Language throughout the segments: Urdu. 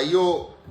IO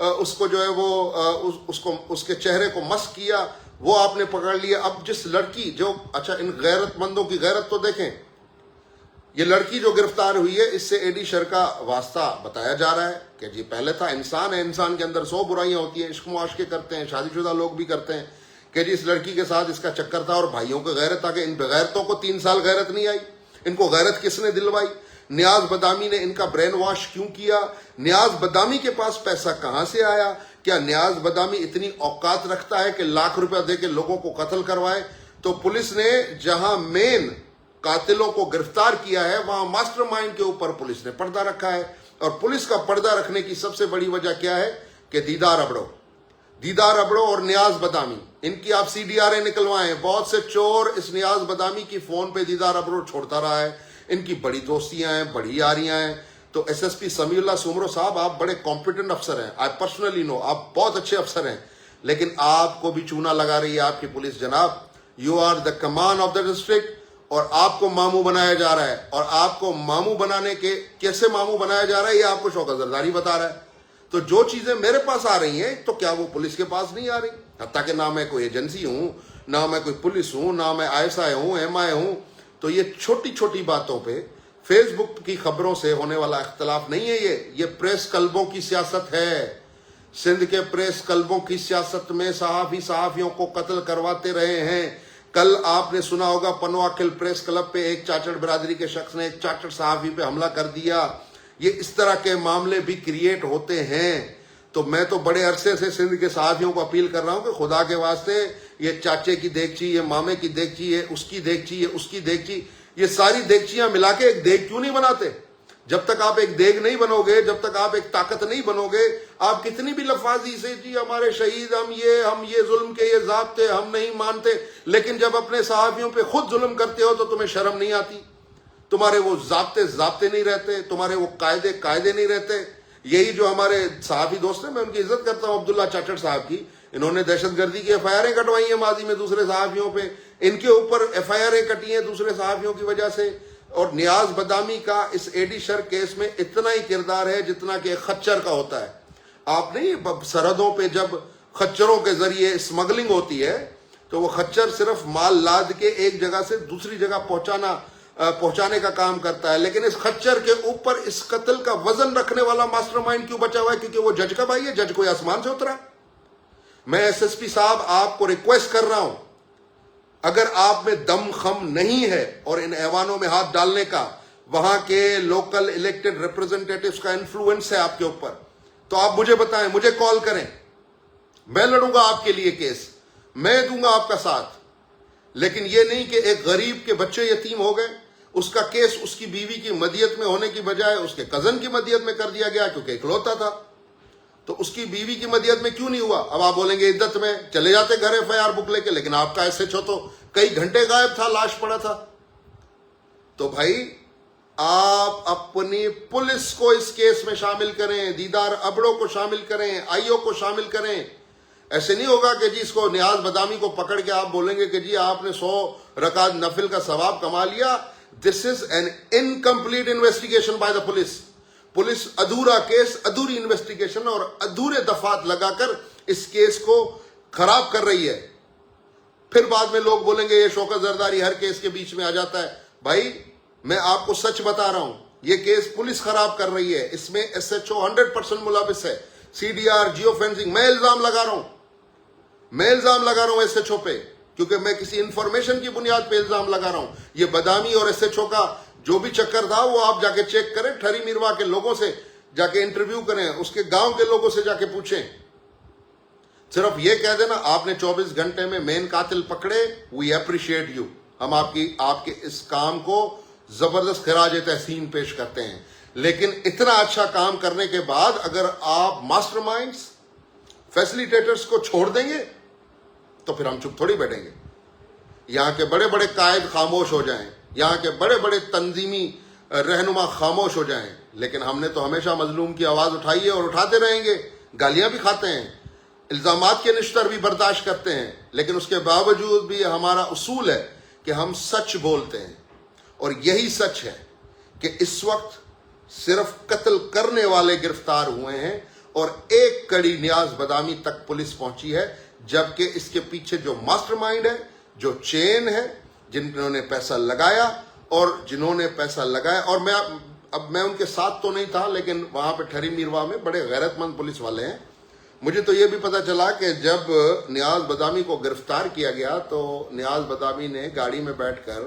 اس کو جو ہے وہ اس کے چہرے کو مسح کیا، وہ آپ نے پکڑ لیا۔ اب جس لڑکی جو اچھا ان غیرت مندوں کی غیرت تو دیکھیں، یہ لڑکی جو گرفتار ہوئی ہے اس سے اے ڈی شر کا واسطہ بتایا جا رہا ہے کہ جی پہلے تھا انسان ہے، انسان کے اندر 100 برائیاں ہوتی ہیں، عشق معاشقے کرتے ہیں، شادی شدہ لوگ بھی کرتے ہیں، کہ جی اس لڑکی کے ساتھ اس کا چکر تھا اور بھائیوں کو غیرت آ گئی۔ ان بغیرتوں کو 3 سال غیرت نہیں آئی، ان کو غیرت کس نے دلوائی؟ نیاز بدامی نے ان کا برین واش کیوں کیا؟ نیاز بدامی کے پاس پیسہ کہاں سے آیا؟ کیا نیاز بدامی اتنی اوقات رکھتا ہے کہ لاکھ روپیہ دے کے لوگوں کو قتل کروائے؟ تو پولیس نے جہاں مین قاتلوں کو گرفتار کیا ہے وہاں ماسٹر مائنڈ کے اوپر پولیس نے پردہ رکھا ہے۔ اور پولیس کا پردہ رکھنے کی سب سے بڑی وجہ کیا ہے کہ دیدار ابڑو اور نیاز بدامی، ان کی آپ سی ڈی آر اے نکلوائیں۔ بہت سے چور اس نیاز بدامی کی فون پہ دیدار ابڑو چھوڑتا رہا ہے، ان کی بڑی دوستیاں ہیں، بڑی یاریاں ہیں۔ تو ایس ایس پی سمیع اللہ سومرو صاحب، آپ بڑے کمپیٹنٹ افسر ہیں، آئی پرسنلی نو، آپ بہت اچھے افسر ہیں، لیکن آپ کو بھی چونا لگا رہی ہے آپ کی پولیس جناب۔ یو آر دا کمان آف دا ڈسٹرکٹ، اور آپ کو ماموں بنایا جا رہا ہے، اور آپ کو ماموں بنانے کے کیسے ماموں بنایا جا رہا ہے یہ آپ کو شوکت زرداری بتا رہا ہے۔ تو جو چیزیں میرے پاس آ رہی ہیں تو کیا وہ پولیس کے پاس نہیں آ رہی؟ حتیٰ کہ نہ میں کوئی ایجنسی ہوں، نہ میں کوئی پولیس ہوں، نہ میں آئی ایس آئی ہوں، ایم آئی ہوں۔ تو یہ چھوٹی چھوٹی باتوں پہ فیس بک کی خبروں سے ہونے والا اختلاف نہیں ہے، یہ پریس کلبوں کی سیاست ہے۔ سندھ کے پریس کلبوں کی سیاست میں صحافیوں کو قتل کرواتے رہے ہیں۔ کل آپ نے سنا ہوگا پنواکل پریس کلب پہ ایک چاچڑ برادری کے شخص نے ایک چاچڑ صحافی پہ حملہ کر دیا۔ یہ اس طرح کے معاملے بھی کریٹ ہوتے ہیں۔ تو میں تو بڑے عرصے سے سندھ کے صحافیوں کو اپیل کر رہا ہوں کہ خدا کے واسطے یہ چاچے کی دیگچی، یہ مامے کی دیگچی، یہ اس کی دیگچی، یہ اس کی دیگچی، یہ ساری دیگچیاں ملا کے ایک دیگ کیوں نہیں بناتے؟ جب تک آپ ایک دیگ نہیں بنو گے، جب تک آپ ایک طاقت نہیں بنو گے، آپ کتنی بھی لفاظی سے جی ہمارے شہید، ہم یہ ظلم کے یہ ضابطے ہم نہیں مانتے، لیکن جب اپنے صحافیوں پہ خود ظلم کرتے ہو تو تمہیں شرم نہیں آتی؟ تمہارے وہ ضابطے نہیں رہتے، تمہارے وہ قاعدے نہیں رہتے۔ یہی جو ہمارے صحافی دوست ہیں، میں ان کی عزت کرتا ہوں، عبداللہ چاچڑ صاحب کی، انہوں نے دہشت گردی کی ایف آئی آریں کٹوائی ہیں ماضی میں دوسرے صحافیوں پہ، ان کے اوپر ایف آئی آریں کٹی ہیں دوسرے صحافیوں کی وجہ سے۔ اور نیاز بدامی کا اس اے ڈی شر کیس میں اتنا ہی کردار ہے جتنا کہ خچر کا ہوتا ہے۔ آپ نہیں، سرحدوں پہ جب خچروں کے ذریعے اسمگلنگ ہوتی ہے تو وہ خچر صرف مال لاد کے ایک جگہ سے دوسری جگہ پہنچانے کا کام کرتا ہے، لیکن اس خچر کے اوپر اس قتل کا وزن رکھنے والا ماسٹر مائنڈ کیوں بچا ہوا ہے؟ کیونکہ وہ جج کا بھائی ہے، جج کوئی آسمان سے اترا۔ میں ایس ایس پی صاحب آپ کو ریکویسٹ کر رہا ہوں، اگر آپ میں دم خم نہیں ہے اور ان ایوانوں میں ہاتھ ڈالنے کا، وہاں کے لوکل الیکٹڈ ریپرزنٹیٹیوز کا انفلوئنس ہے آپ کے اوپر، تو آپ مجھے بتائیں، مجھے کال کریں، میں لڑوں گا آپ کے لیے کیس، میں دوں گا آپ کا ساتھ۔ لیکن یہ نہیں کہ ایک غریب کے بچے یتیم ہو گئے، اس کا کیس اس کی بیوی کی مدیت میں ہونے کی بجائے اس کے کزن کی مدیت میں کر دیا گیا کیونکہ اکلوتا تھا۔ تو اس کی بیوی کی مدیت میں کیوں نہیں ہوا؟ اب آپ بولیں گے عدت میں چلے جاتے گھر ایف آئی آر بک لے کے، لیکن آپ کا ایس ایچ او تو کئی گھنٹے غائب تھا، لاش پڑا تھا۔ تو بھائی آپ اپنی پولیس کو اس کیس میں شامل کریں، دیدار ابڑوں کو شامل کریں، آئی او کو شامل کریں۔ ایسے نہیں ہوگا کہ جی اس کو نیاز بدامی کو پکڑ کے آپ بولیں گے کہ جی آپ نے 100 رکعت نفل کا ثواب کما لیا۔ This is an incomplete investigation by the police ادھورا کیس، ادھوری انویسٹیگیشن اور ادھورے دفعات لگا کر اس کیس کو خراب کر رہی ہے۔ پھر بعد میں لوگ بولیں گے یہ شوکت زرداری ہر کیس کے بیچ میں آ جاتا ہے۔ بھائی میں آپ کو سچ بتا رہا ہوں، یہ کیس پولیس خراب کر رہی ہے، اس میں ایس ایچ او 100% ملوث ہے، C D R, geo fencing, میں الزام لگا رہا ہوں ایس ایچ او پہ، کیونکہ میں کسی انفارمیشن کی بنیاد پہ الزام لگا رہا ہوں۔ یہ بدامی اور ایس ایچ او کا جو بھی چکر تھا وہ آپ جا کے چیک کریں، ٹھری میروا کے لوگوں سے جا کے انٹرویو کریں، اس کے گاؤں کے لوگوں سے جا کے پوچھیں۔ صرف یہ کہہ دینا آپ نے 24 گھنٹے میں مین قاتل پکڑے، وی اپریشیٹ یو، ہم آپ کے اس کام کو زبردست خراج تحسین پیش کرتے ہیں، لیکن اتنا اچھا کام کرنے کے بعد اگر آپ ماسٹر مائنڈز، فیسلیٹیٹرز کو چھوڑ دیں گے تو پھر ہم چپ تھوڑی بیٹھیں گے۔ یہاں کے بڑے بڑے قائد خاموش ہو جائیں، یہاں کے بڑے بڑے تنظیمی رہنما خاموش ہو جائیں، لیکن ہم نے تو ہمیشہ مظلوم کی آواز اٹھائی ہے اور اٹھاتے رہیں گے۔ گالیاں بھی کھاتے ہیں، الزامات کے نشتر بھی برداشت کرتے ہیں، لیکن اس کے باوجود بھی ہمارا اصول ہے کہ ہم سچ بولتے ہیں، اور یہی سچ ہے کہ اس وقت صرف قتل کرنے والے گرفتار ہوئے ہیں اور ایک کڑی نیاز بادامی تک پولیس پہنچی ہے، جبکہ اس کے پیچھے جو ماسٹر مائنڈ ہے، جو چین ہے، جنہوں نے پیسہ لگایا اور میں ان کے ساتھ تو نہیں تھا، لیکن وہاں پہ ٹھری میرواہ میں بڑے غیرت مند پولیس والے ہیں. مجھے تو یہ بھی پتا چلا کہ جب نیاز بادامی کو گرفتار کیا گیا تو نیاز بادامی نے گاڑی میں بیٹھ کر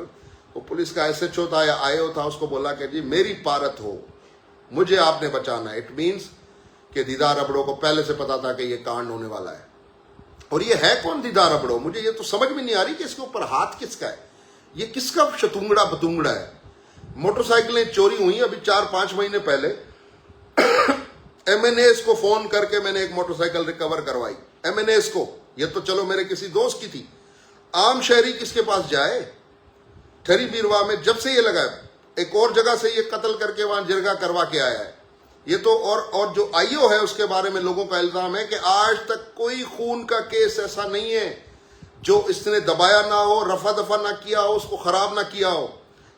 وہ پولیس کا SHO تھا یا IO تھا، اس کو بولا کہ جی میری پارت ہو، مجھے آپ نے بچانا ہے. اٹ مینس کہ دیدار ابڑو کو پہلے سے پتا تھا کہ یہ کانڈ ہونے والا ہے. اور یہ ہے کون دیدار ابڑو؟ مجھے یہ تو سمجھ میں نہیں آ رہی کہ اس کے اوپر ہاتھ کس کا ہے، یہ کس کا شتونگڑا بتونگڑا ہے. موٹر سائیکلیں چوری ہوئی ابھی 4-5 مہینے پہلے. MNAs کو فون کر کے میں نے ایک موٹر سائیکل ریکور کروائی. MNAs کو، یہ تو چلو میرے کسی دوست کی تھی، عام شہری کس کے پاس جائے؟ ٹھری میرواہ میں جب سے یہ لگا ہے، ایک اور جگہ سے یہ قتل کر کے وہاں جرگہ کروا کے آیا ہے. یہ تو اور جو IO ہے اس کے بارے میں لوگوں کا الزام ہے کہ آج تک کوئی خون کا کیس ایسا نہیں ہے جو اس نے دبایا نہ ہو، رفع دفع نہ کیا ہو، اس کو خراب نہ کیا ہو.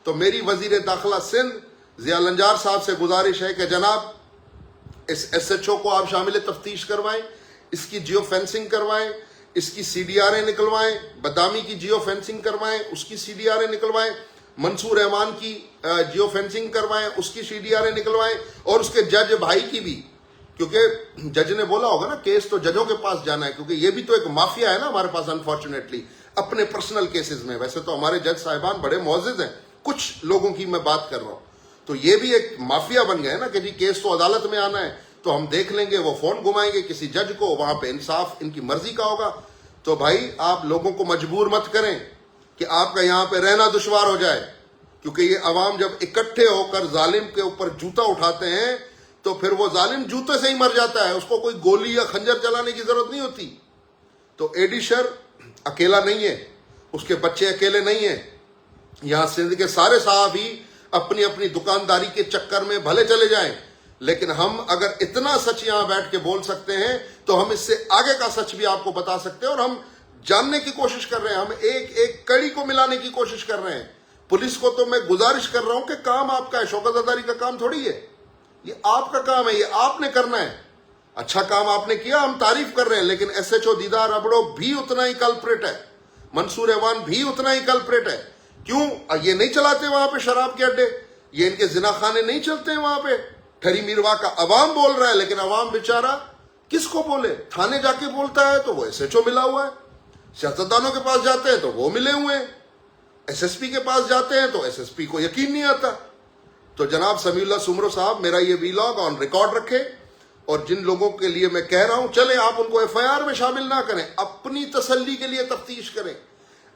تو میری وزیر داخلہ سندھ ضیاء الانجار صاحب سے گزارش ہے کہ جناب اس SHO کو آپ شامل تفتیش کروائیں، اس کی جیو فینسنگ کروائیں، اس کی CDRیں نکلوائیں، بادامی کی جیو فینسنگ کروائیں، اس کی CDRیں نکلوائیں، منصور رحمان کی جیو فینسنگ کروائیں، اس کی CDRیں نکلوائیں، اور اس کے جج بھائی کی بھی، کیونکہ جج نے بولا ہوگا نا کیس تو ججوں کے پاس جانا ہے، کیونکہ یہ بھی تو ایک مافیا ہے نا ہمارے پاس انفارچونیٹلی اپنے پرسنل کیسز میں. ویسے تو ہمارے جج صاحبان بڑے معزز ہیں، کچھ لوگوں کی میں بات کر رہا ہوں، تو یہ بھی ایک مافیا بن گئے نا کہ جی کیس تو عدالت میں آنا ہے تو ہم دیکھ لیں گے. وہ فون گھمائیں گے کسی جج کو، وہاں پہ انصاف ان کی مرضی کا ہوگا. تو بھائی آپ لوگوں کو مجبور مت کریں کہ آپ کا یہاں پہ رہنا دشوار ہو جائے، کیونکہ یہ عوام جب اکٹھے ہو کر ظالم کے اوپر جوتا اٹھاتے ہیں تو پھر وہ ظالم جوتے سے ہی مر جاتا ہے، اس کو کوئی گولی یا خنجر چلانے کی ضرورت نہیں ہوتی. تو ایڈیشر اکیلا نہیں ہے، اس کے بچے اکیلے نہیں ہیں. یہاں سندھ کے سارے صحافی اپنی اپنی دکانداری کے چکر میں بھلے چلے جائیں، لیکن ہم اگر اتنا سچ یہاں بیٹھ کے بول سکتے ہیں تو ہم اس سے آگے کا سچ بھی آپ کو بتا سکتے ہیں. اور ہم جاننے کی کوشش کر رہے ہیں، ہم ایک ایک کڑی کو ملانے کی کوشش کر رہے ہیں. پولیس کو تو میں گزارش کر رہا ہوں کہ کام آپ کا ہے، شوکت زرداری کا کام تھوڑی ہے، یہ آپ کا کام ہے، یہ آپ نے کرنا ہے. اچھا کام آپ نے کیا، ہم تعریف کر رہے ہیں، لیکن SHO دیدار ابڑو بھی اتنا ہی کلپریٹ ہے، منصور احوان بھی اتنا ہی کلپریٹ ہے. کیوں یہ نہیں چلاتے وہاں پہ شراب کے اڈے، یہ ان کے زنا خانے نہیں چلتے ہیں وہاں پہ؟ ٹھری میرواہ کا عوام بول رہا ہے، لیکن عوام بیچارہ کس کو بولے؟ تھانے جا کے بولتا ہے تو وہ SHO ملا ہوا ہے، سیاستدانوں کے پاس جاتے ہیں تو وہ ملے ہوئے ہیں، SSP کے پاس جاتے ہیں تو SSP کو یقین نہیں آتا. تو جناب سمیع اللہ سمرو صاحب، میرا یہ ویلاگ آن ریکارڈ رکھے، اور جن لوگوں کے لیے میں کہہ رہا ہوں چلیں آپ ان کو FIR میں شامل نہ کریں، اپنی تسلی کے لیے تفتیش کریں،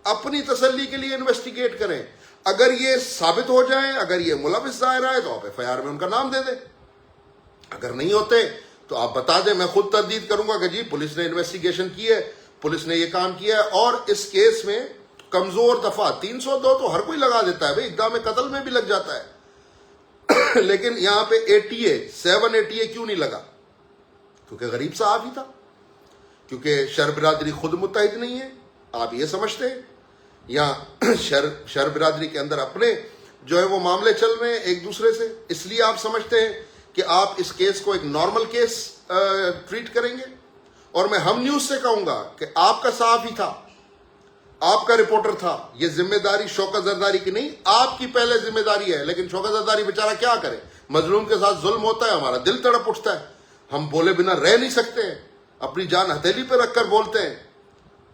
اپنی تسلی کے لیے انویسٹیگیٹ کریں. اگر یہ ثابت ہو جائیں، اگر یہ ملوث ظاہر آئے تو آپ FIR میں ان کا نام دے دیں. اگر نہیں ہوتے تو آپ بتا دیں، میں خود تردید کروں گا کہ جی پولیس نے انویسٹیگیشن کی ہے، پولیس نے یہ کام کیا ہے. اور اس کیس میں کمزور دفعہ 302 تو ہر کوئی لگا دیتا ہے بھائی، اقدام قتل میں بھی لگ جاتا ہے لیکن یہاں پہ 7 ATA کیوں نہیں لگا؟ کیونکہ غریب صاحب ہی تھا، کیونکہ شر برادری خود متحد نہیں ہے. آپ یہ سمجھتے ہیں یہاں شر برادری کے اندر اپنے جو ہے وہ معاملے چل رہے ہیں ایک دوسرے سے، اس لیے آپ سمجھتے ہیں کہ آپ اس کیس کو ایک نارمل کیس ٹریٹ کریں گے. اور میں ہم نیوز سے کہوں گا کہ آپ کا صحافی تھا، آپ کا رپورٹر تھا، یہ ذمہ داری شوکت زرداری کی نہیں، آپ کی پہلے ذمہ داری ہے. لیکن شوکت زرداری بیچارہ کیا کرے، مظلوم کے ساتھ ظلم ہوتا ہے، ہمارا دل تڑپ اٹھتا ہے، ہم بولے بنا رہ نہیں سکتے ہیں، اپنی جان ہتھیلی پہ رکھ کر بولتے ہیں.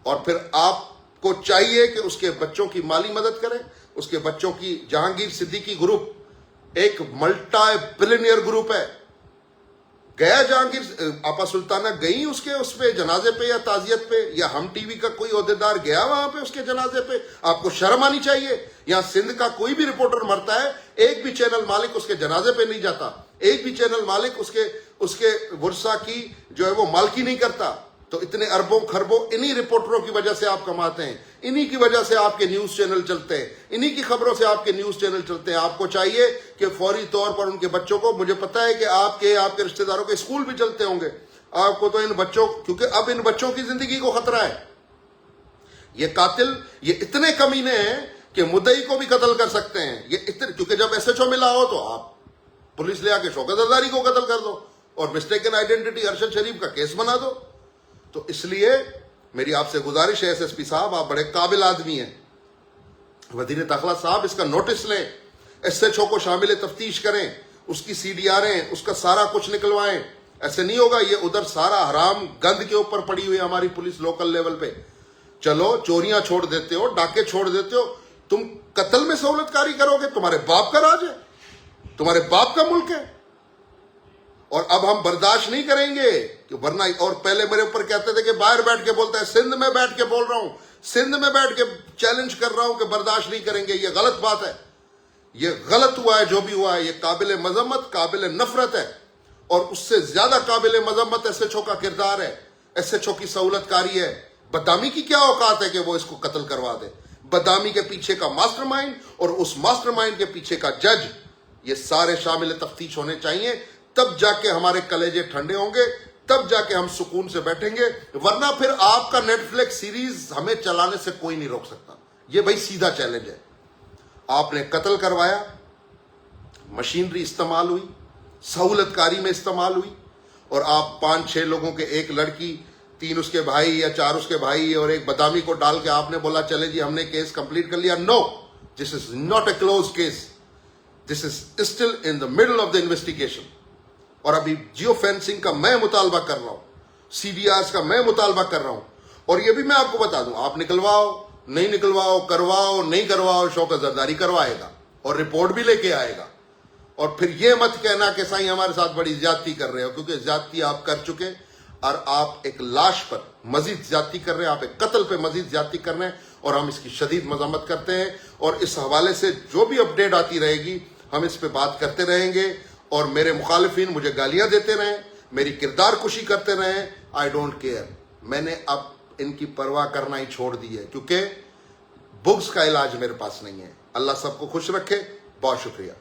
اور پھر آپ کو چاہیے کہ اس کے بچوں کی مالی مدد کریں. اس کے بچوں کی جہانگیر صدیقی گروپ ایک ملٹی بلینئر گروپ ہے. گیا جہانگیر آپا سلطانہ گئی اس پہ جنازے پہ یا تعزیت پہ، یا ہم ٹی وی کا کوئی عہدیدار گیا وہاں پہ اس کے جنازے پہ؟ آپ کو شرم آنی چاہیے. یہاں سندھ کا کوئی بھی رپورٹر مرتا ہے، ایک بھی چینل مالک اس کے جنازے پہ نہیں جاتا، ایک بھی چینل مالک اس کے ورثہ کی جو ہے وہ مالکی نہیں کرتا. تو اتنے اربوں خربوں انہی رپورٹروں کی وجہ سے آپ کماتے ہیں، انہی کی وجہ سے آپ کے نیوز چینل چلتے ہیں، انہی کی خبروں سے آپ کے نیوز چینل چلتے ہیں. آپ کو چاہیے کہ فوری طور پر ان کے بچوں کو، مجھے پتا ہے کہ آپ کے رشتہ داروں کے اسکول بھی چلتے ہوں گے، آپ کو تو ان بچوں، کیونکہ اب ان بچوں کی زندگی کو خطرہ ہے. یہ قاتل یہ اتنے کمینے ہیں کہ مدعی کو بھی قتل کر سکتے ہیں. یہ اتنے، کیونکہ جب SHO ملا ہو تو آپ پولیس لے آ کے شوکت زرداری کو قتل کر دو، اور مسٹیکن آئیڈینٹی ارشد شریف کا کیس بنا دو. تو اس لیے میری آپ سے گزارش ہے SSP صاحب، آپ بڑے قابل آدمی ہیں، وزیر داخلہ صاحب اس کا نوٹس لیں، SHO کو شامل تفتیش کریں، اس کی CDRیں، اس کا سارا کچھ نکلوائیں. ایسے نہیں ہوگا، یہ ادھر سارا حرام گند کے اوپر پڑی ہوئی ہماری پولیس لوکل لیول پہ. چلو چوریاں چھوڑ دیتے ہو، ڈاکے چھوڑ دیتے ہو، تم قتل میں سہولت کاری کرو گے؟ تمہارے باپ کا راج ہے، تمہارے باپ کا ملک ہے. اور اب ہم برداشت نہیں کریں گے کہ ورنہ، اور پہلے میرے اوپر کہتے تھے کہ باہر بیٹھ کے بولتا ہے، سندھ میں بیٹھ کے بول رہا ہوں، سندھ میں بیٹھ کے چیلنج کر رہا ہوں کہ برداشت نہیں کریں گے. یہ غلط بات ہے، یہ غلط ہوا ہے جو بھی ہوا ہے. یہ قابل مذمت، قابل نفرت ہے، اور اس سے زیادہ قابل مذمت SHO کا کردار ہے، SHO کی سہولت کاری ہے. بدامی کی کیا اوقات ہے کہ وہ اس کو قتل کروا دے؟ بدامی کے پیچھے کا ماسٹر مائنڈ اور اس ماسٹر مائنڈ کے پیچھے کا جج، یہ سارے شامل تفتیش ہونے چاہیے. تب جا کے ہمارے کلیجے ٹھنڈے ہوں گے، تب جا کے ہم سکون سے بیٹھیں گے. ورنہ پھر آپ کا نیٹ فلکس سیریز ہمیں چلانے سے کوئی نہیں روک سکتا. یہ بھائی سیدھا چیلنج ہے. آپ نے قتل کروایا، مشینری استعمال ہوئی، سہولت کاری میں استعمال ہوئی، اور آپ 5-6 لوگوں کے، ایک لڑکی، 3 اس کے بھائی یا 4 اس کے بھائی اور ایک بدامی کو ڈال کے آپ نے بولا چلے جی ہم نے کیس کمپلیٹ کر لیا. No, this is not a close case, this is still in the middle of the investigation. اور ابھی جیو فینسنگ کا میں مطالبہ کر رہا ہوں، CDRs کا میں مطالبہ کر رہا ہوں. اور یہ بھی میں آپ کو بتا دوں، آپ نکلواؤ نہیں نکلواؤ، کرواؤ نہیں کرواؤ، شوکت زرداری کروائے گا اور رپورٹ بھی لے کے آئے گا. اور پھر یہ مت کہنا کہ سائیں ہمارے ساتھ بڑی زیادتی کر رہے ہو، کیونکہ زیادتی آپ کر چکے، اور آپ ایک لاش پر مزید زیادتی کر رہے ہیں، آپ ایک قتل پہ مزید زیادتی کر رہے ہیں، اور ہم اس کی شدید مذمت کرتے ہیں. اور اس حوالے سے جو بھی اپڈیٹ آتی رہے گی ہم اس پہ بات کرتے رہیں گے. اور میرے مخالفین مجھے گالیاں دیتے رہیں، میری کردار کشی کرتے رہیں، آئی ڈونٹ کیئر. میں نے اب ان کی پرواہ کرنا ہی چھوڑ دی ہے، کیونکہ بغض کا علاج میرے پاس نہیں ہے. اللہ سب کو خوش رکھے. بہت شکریہ.